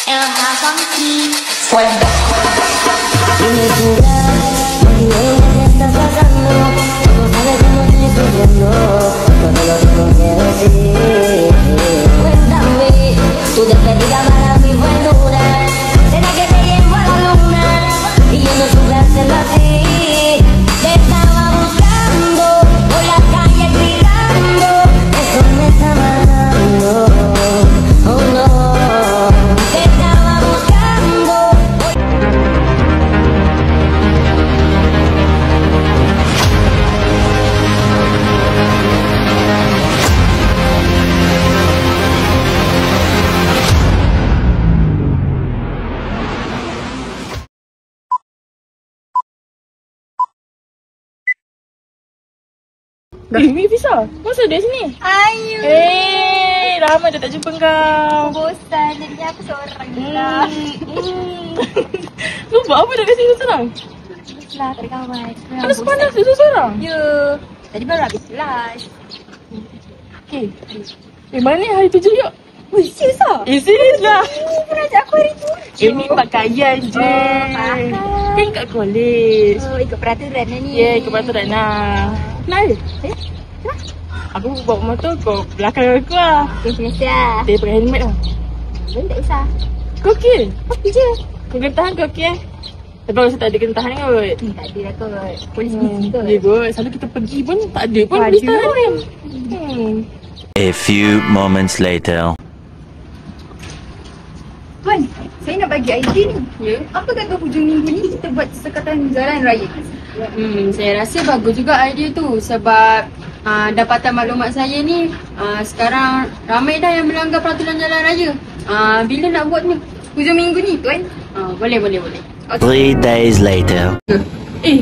Cuéntame, tú despedida para mí fue dura. Será que te llevo a la luna y yo no supe hacerlo así. Te estaba buscando por la calle gritando, eso me está matando. Oh no, te estaba buscando. Ni Fisa, masa dia sini? Ayu. Lama dah tak jumpa kau. Bosan jadinya aku seorang je lah. Kau buat apa dah kat sini seorang? Lah tak ada kawan. Panas panas tu seorang? Ya. Tadi baru habis kelas. Okay. Mana ni hari tu je yuk? Wih, serius lah? Serius lah. Kau ajak aku hari tu. Ini pakaian je. Pakaian. Kan kat college. Oh, ikut peraturan lah ni. Ya, ikut peraturan lah. Kenal? Aku bawa motor kau belakang aku lah. Okay, biasa lah. Dia pakai helmet lah. Boleh tak kisah. Kau okey? Okey je. Kau kena tahan kau okey eh? Tapi aku rasa tak ada kena tahan kot. Tak ada lah kot. Polis busy kot. Ya kot. Selalu kita pergi pun tak ada pun polis tahan kan. A few moments later. Wan, saya nak bagi idea ni. Ya? Apa kata hujung minggu ni kita buat sekatan jalan raya? Saya rasa bagus juga idea tu sebab dapatan maklumat saya ni sekarang ramai dah yang melanggar peraturan jalan raya. Bila nak buat ni? Hujung minggu ni tuan. Boleh. 3 days later.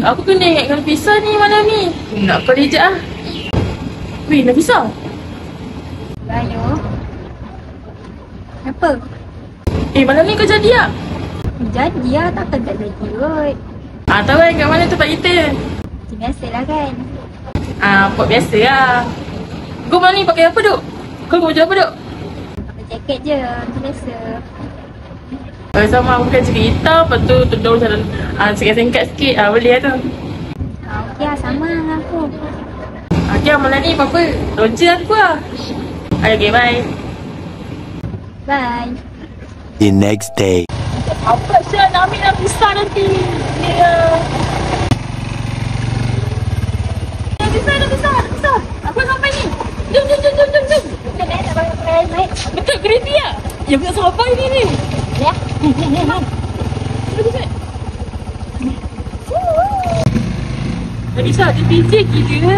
Aku kena ingatkan Nafisa ni malam ni. Nak call dia je lah. Weh, Nafisa. Bayu. Kenapa? Malam ni kau jadi tak? Jadi lah, takkan tak jadi kot. Tahu kan kat mana tempat kita? Macam biasalah kan. Pot biasa lah. Kau malam ni pakai apa duk? Kau baju apa duk? Pakai jaket je, macam biasa. Sama aku kan cakap hitam, lepas tu tudung macam singkat-singkat sikit. Boleh lah tu. Okey lah, sama lah aku. Okay lah, malam ni apa-apa lonca aku lah. Okay, bye. Bye. The next day. Apa Syah nak ambil Nafisa nanti? Nafisa. Aku sampai ni. Jom. Macam mana tak pakai helmet? Betul kereta tak? Ya, betul sampai ni. Ya? Betul. Nafisa, dia PJ kita.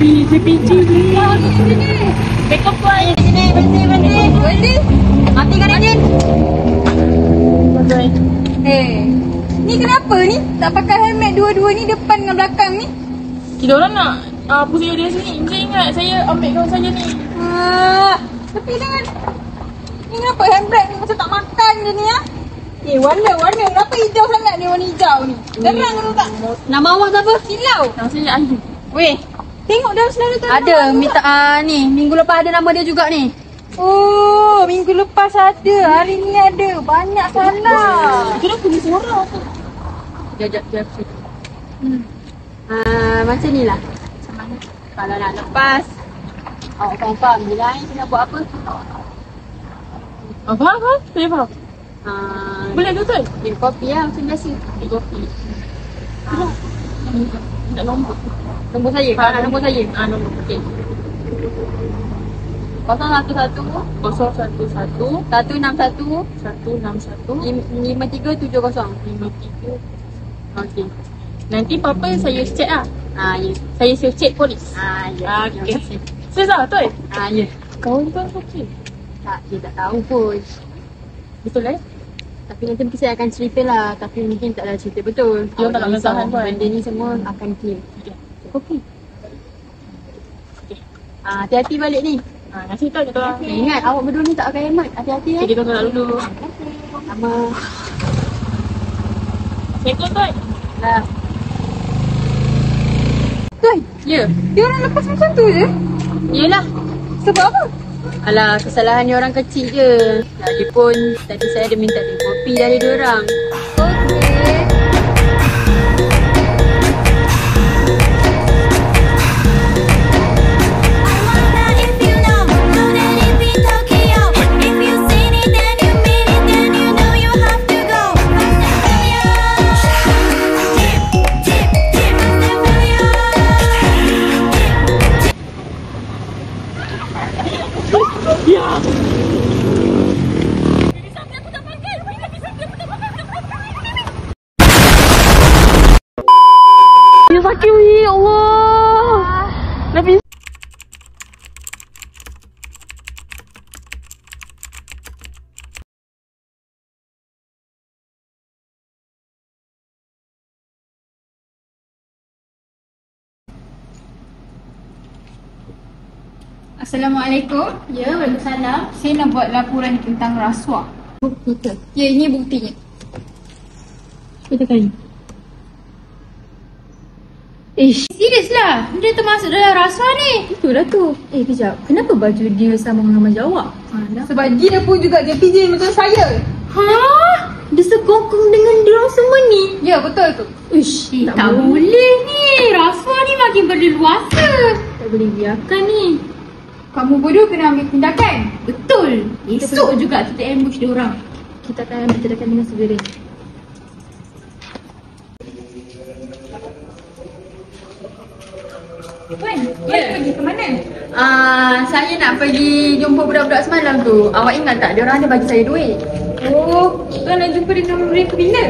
PJ ni. Make up boy. Berhenti. Matikan enjin. Bye. Ni kenapa ni? Tak pakai helmet dua-dua ni, depan dengan belakang ni? Kita orang nak pusing dia sini. Saya ingat saya ambil kawan saya ni. Tapi jangan. Ni kenapa handbrake ni macam tak makan je ni ah? Warna. Kenapa hijau sangat ni, warna hijau ni? Terang ke tak? Nama awak siapa? Silau. Nama saya Ayu. Weh, tengok dalam selera tu. Ada minta ni minggu lepas ada nama dia juga ni. Oh, minggu lepas ada, hari ni ada. Banyak salah. Kenapa ni seorang tu? Jap. Macam ni lah. Kalau nak lepas, awak faham je lah kita nak buat apa. Faham? Saya faham. Boleh tu tuan? Drink kopi lah macam biasa. Drink kopi. Tak nombor. Nombor saya, kalau nak nombor saya. Nombor. Okey. 011 011 161 161 5370. 53. Okey. Nanti papa saya check lah. Ya. Saya check polis. Ya. Okey. Saya salah tuan? Ya. Kawan tuan okey. Tak, dia tak tahu pun. Betul lah. Tapi nanti mungkin saya akan cerita lah. Tapi mungkin tak ada cerita betul. Dia tak nak risau. tahan pun. Benda ni semua akan clear. Okey. Hati-hati balik ni. Terima kasih tuan. Ingat awak berdua ni tak pakai helmet. Hati-hati Okey, kita tolak dulu. Sama. Assalamualaikum tuan. Lah. Tuan, Ya. dia orang lepas macam tu je? Yelah. Sebab apa? Alah, kesalahannya orang kecil je. Lagipun tadi saya ada minta kopi dari diorang. Okey. Ya sakit weh, Allah. Nabi. Assalamualaikum. Ya, waalaikumsalam. Saya nak buat laporan tentang rasuah. Bukti ke? Ya, ini buktinya. Kita kan. Serius lah. Dia termasuk dalam rasuah ni. Itulah tu. Kejap. Kenapa baju dia sama dengan baju awak? Alah. Sebab dia pun juga JPJ macam saya. Hah? Dia sekongkong dengan diorang semua ni? Ya, betul tu. Ish, Tak boleh ni. Rasuah ni makin berleluasa. Tak boleh biarkan ni. Kamu berdua kena ambil tindakan. Betul. Esok juga kita ambush dia orang. Kita akan ambil tindakan dengan segera. Puan, pergi ke mana? Saya nak pergi jumpa budak-budak semalam tu. Awak ingat tak? Diorang ada bagi saya duit. Oh, tuan nak jumpa dengan mereka bila?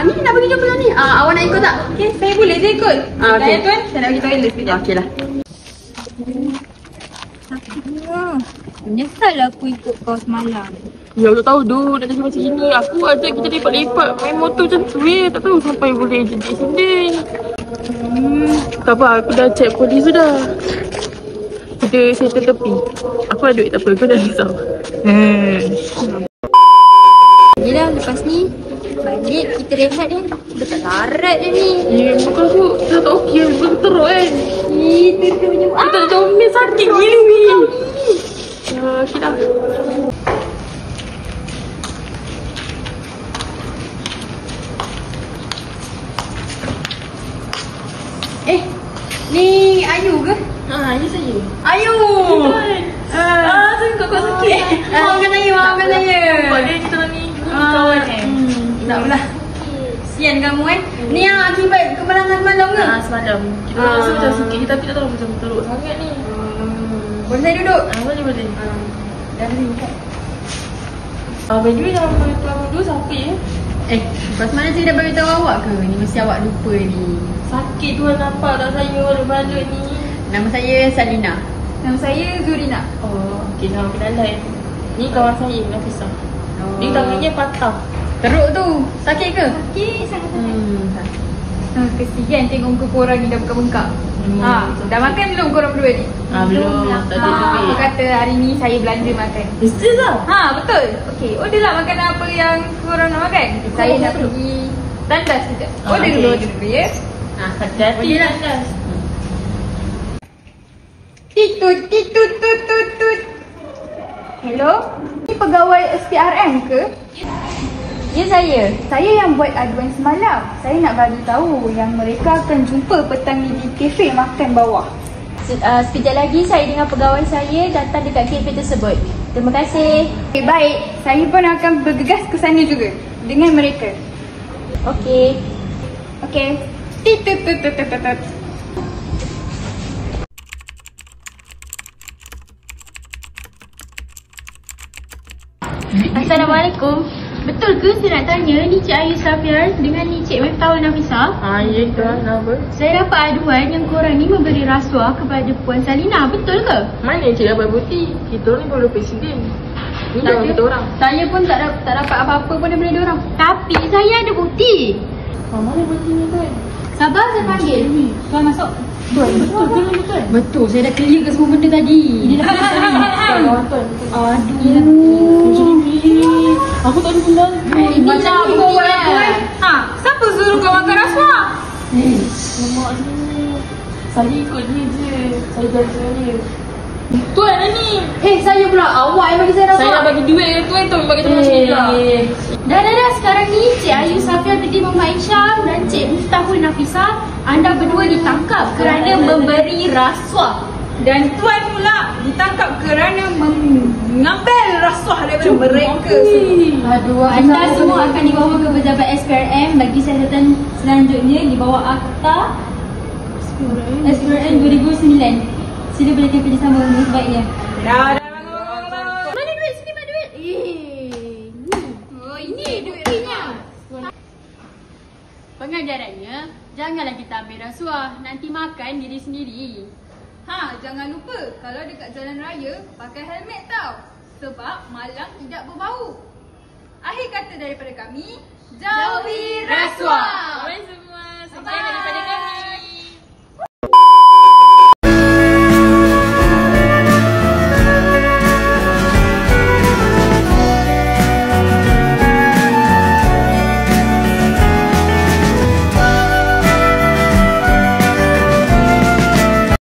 Ni nak pergi jumpa ni. Awak nak ikut tak? Okey, saya boleh je ikut. Okey. Tuan, saya nak pergi toilet sekejap. Okey lah. Menyesal aku ikut kau semalam. Ya aku tak tahu tu nak jadi macam ini. Aku ajak kita lipat-lipat main motor macam tu tak tahu sampai boleh jadi sendiri. Tak apa, aku dah check polis sudah. Kita settle tepi. Aku ada duit tak apa, kau jangan risau. Yelah, lepas ni balik kita rehat dia. Kita tak larat dia ni. Muka aku dah tak okey, muka teruk kan. Itu punya. Aku tak comel sakit gila ni. Okey dah. Ni Ayu ke? Ya saya. Ayu! Saya kau sakit. Maafkan saya. Sebab dia kita ni kawan Tak apalah. Sian kamu kan? Ni yang akibat kemalangan malam ke? Semalam. Kita rasa macam sikit tapi tak tahu macam teruk sangat ni. Boleh saya duduk? Boleh. Dah ni kan? By the way, dalam keluar dulu sampai Lepas mana saya dah beritahu awak ke? Ni mesti awak lupa ni. sakit tu nampak tak saya balut ni. Nama saya Salina. Nama saya Zurina. Oh, okey nama kenalan. Ni kawan saya, Nafisah. Dia tangannya patah. Teruk tu. Sakit ke? Sakit sangat-sangat. Kesian tengok muka korang ni dah bengkak-bengkak. Dah makan belum korang berdua ni? Belum. Tak ada duit. Apa kata hari ni saya belanja makan. Mesti lah. Betul. Okey, order lah makan apa yang korang nak makan. Saya nak pergi tandas sekejap. Order dulu ya. Hati-hati lah. Titut. Hello? Ni pegawai SPRM ke? Ya saya. Saya yang buat aduan semalam. Saya nak bagi tahu yang mereka akan jumpa petang ni di kafe makan bawah. Sekejap lagi saya dengan pegawai saya datang dekat kafe tersebut. Terima kasih. Okay, baik. Saya pun akan bergegas ke sana juga dengan mereka. Okey. Okey. Titut. Assalamualaikum. Betul ke saya nak tanya ni Cik Ayu Safiar dengan ni Cik Miftahul Nafisah? Ya ke? Kenapa? Saya dapat aduan yang korang ni memberi rasuah kepada Puan Salina. Betul ke? Mana Cik dapat bukti? Kita orang ni baru presiden. Ni dah kita orang. Saya pun tak dapat apa-apa pun daripada dia orang. Tapi saya ada bukti. Mana bukti ni kan? Sabar saya panggil. Tuan masuk. Betul. Betul, saya dah clear ke semua benda tadi. Aku tak ada benda. Macam apa kau buat aku Siapa suruh kau makan rasuah? Lemak ni. Saya ikut dia je. Saya jaga dia. Itu Tuan dah ni. Saya pula awak yang bagi saya rasuah. Saya nak bagi duit ke tuan tu bagi saya macam ni pula. Dah. Sekarang ni Cik Ayu Safia binti Muhammad Isyam dan Cik Miftahul Nafisah, anda berdua ditangkap kerana memberi rasuah. Dan tuan pula ditangkap kerana mengambil rasuah daripada mereka. Aduh, anda semua akan dibawa ke pejabat SPRM bagi siasatan selanjutnya di bawah Akta SPRM 2009. Sila berikan kerjasama dengan sebaiknya. Dah. Mana duit? Sini mana duit? Oh, ini duitnya. Pengajarannya, janganlah kita ambil rasuah, nanti makan diri sendiri. Jangan lupa kalau dekat jalan raya pakai helmet tau. Sebab malang tidak berbau. Akhir kata daripada kami, jauhi rasuah. Bye semua. Sampai